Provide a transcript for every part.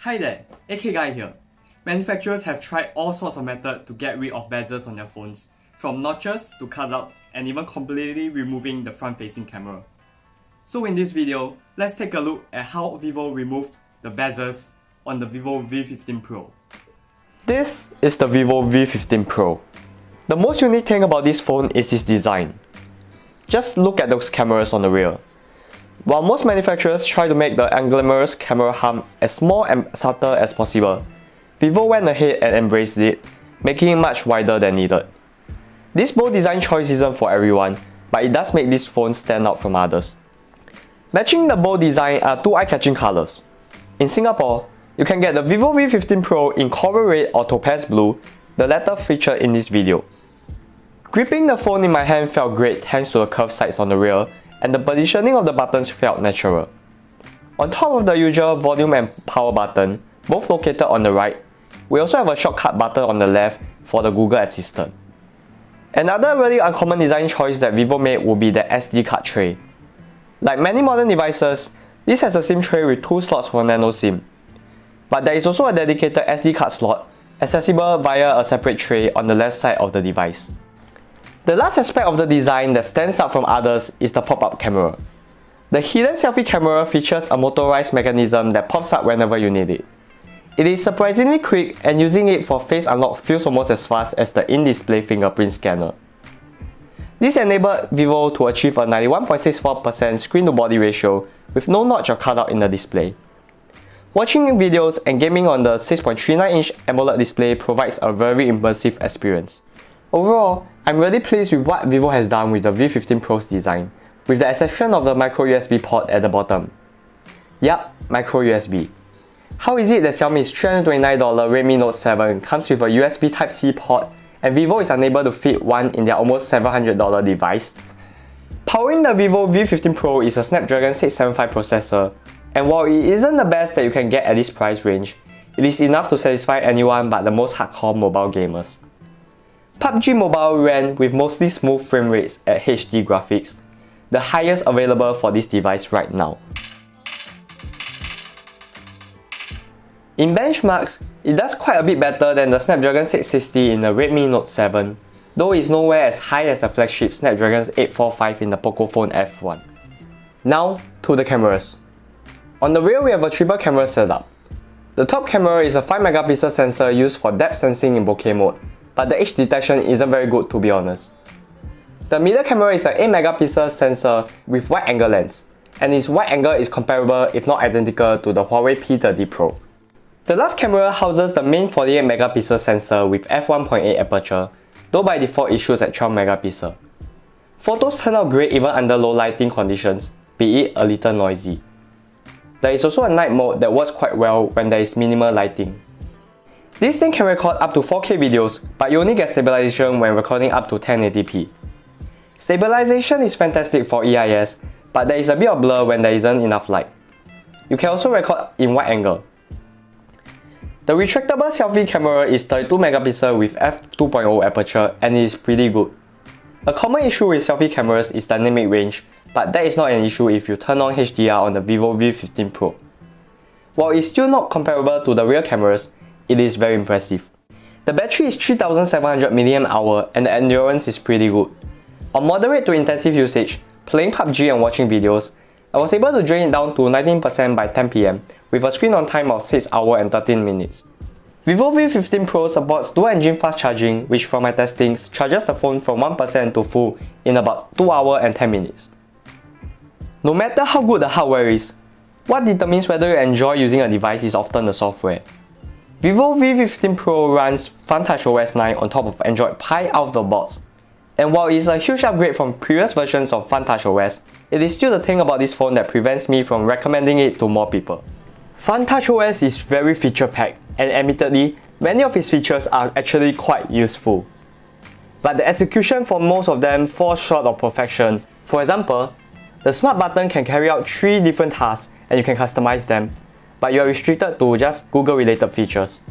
Hi there, AK Guy here. Manufacturers have tried all sorts of methods to get rid of bezels on their phones, from notches to cutouts and even completely removing the front-facing camera. So in this video, let's take a look at how Vivo removed the bezels on the Vivo V15 Pro. This is the Vivo V15 Pro. The most unique thing about this phone is its design. Just look at those cameras on the rear. While most manufacturers try to make the unglamorous camera hump as small and subtle as possible, Vivo went ahead and embraced it, making it much wider than needed. This bold design choice isn't for everyone, but it does make this phone stand out from others. Matching the bold design are two eye-catching colors. In Singapore, you can get the Vivo V15 Pro in coral red or topaz blue, the latter featured in this video. Gripping the phone in my hand felt great thanks to the curved sides on the rear, and the positioning of the buttons felt natural. On top of the usual volume and power button, both located on the right, we also have a shortcut button on the left for the Google Assistant. Another really uncommon design choice that Vivo made would be the SD card tray. Like many modern devices, this has a SIM tray with two slots for nano SIM. But there is also a dedicated SD card slot, accessible via a separate tray on the left side of the device. The last aspect of the design that stands out from others is the pop-up camera. The hidden selfie camera features a motorized mechanism that pops up whenever you need it. It is surprisingly quick, and using it for face unlock feels almost as fast as the in-display fingerprint scanner. This enabled Vivo to achieve a 91.64% screen-to-body ratio with no notch or cutout in the display. Watching videos and gaming on the 6.39-inch AMOLED display provides a very immersive experience. Overall, I'm really pleased with what Vivo has done with the V15 Pro's design, with the exception of the micro USB port at the bottom. Yup, micro USB. How is it that Xiaomi's $329 Redmi Note 7 comes with a USB Type-C port and Vivo is unable to fit one in their almost $700 device? Powering the Vivo V15 Pro is a Snapdragon 675 processor, and while it isn't the best that you can get at this price range, it is enough to satisfy anyone but the most hardcore mobile gamers. PUBG Mobile ran with mostly smooth frame rates at HD graphics, the highest available for this device right now. In benchmarks, it does quite a bit better than the Snapdragon 660 in the Redmi Note 7, though it's nowhere as high as the flagship Snapdragon 845 in the Pocophone F1. Now, to the cameras. On the rear we have a triple camera setup. The top camera is a 5MP sensor used for depth sensing in bokeh mode, but the edge detection isn't very good to be honest. The middle camera is an 8MP sensor with wide angle lens, and its wide angle is comparable if not identical to the Huawei P30 Pro. The last camera houses the main 48MP sensor with f1.8 aperture, though by default it shoots at 12MP. Photos turn out great even under low lighting conditions, be it a little noisy. There is also a night mode that works quite well when there is minimal lighting. This thing can record up to 4K videos, but you only get stabilization when recording up to 1080p. Stabilization is fantastic for EIS, but there is a bit of blur when there isn't enough light. You can also record in wide angle. The retractable selfie camera is 32MP with f2.0 aperture and it is pretty good. A common issue with selfie cameras is dynamic range, but that is not an issue if you turn on HDR on the Vivo V15 Pro. While it's still not comparable to the rear cameras, it is very impressive. The battery is 3700 mAh and the endurance is pretty good. On moderate to intensive usage, playing PUBG and watching videos, I was able to drain it down to 19% by 10 PM with a screen on time of 6 hours and 13 minutes. Vivo V15 Pro supports dual engine fast charging, which from my testings charges the phone from 1% to full in about 2 hours and 10 minutes. No matter how good the hardware is, what determines whether you enjoy using a device is often the software. Vivo V15 Pro runs FunTouchOS 9 on top of Android Pie out of the box. And while it is a huge upgrade from previous versions of FunTouchOS, it is still the thing about this phone that prevents me from recommending it to more people. FunTouchOS is very feature-packed, and admittedly, many of its features are actually quite useful. But the execution for most of them falls short of perfection. For example, the smart button can carry out 3 different tasks and you can customize them, but you are restricted to just Google-related features.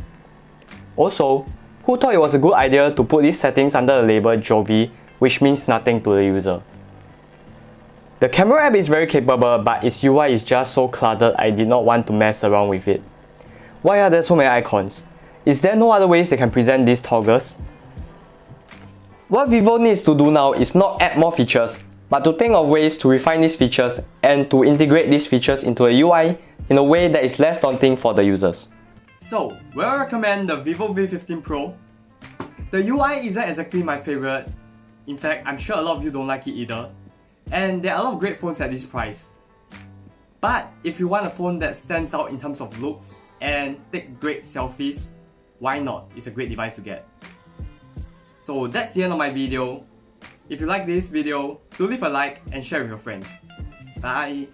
Also, who thought it was a good idea to put these settings under the label Jovi, which means nothing to the user? The camera app is very capable, but its UI is just so cluttered I did not want to mess around with it. Why are there so many icons? Is there no other ways they can present these toggles? What Vivo needs to do now is not add more features, but to think of ways to refine these features and to integrate these features into a UI in a way that is less daunting for the users. So, will I recommend the Vivo V15 Pro? The UI isn't exactly my favorite. In fact, I'm sure a lot of you don't like it either. And there are a lot of great phones at this price. But if you want a phone that stands out in terms of looks and take great selfies, why not? It's a great device to get. So that's the end of my video. If you like this video, do leave a like and share with your friends. Bye!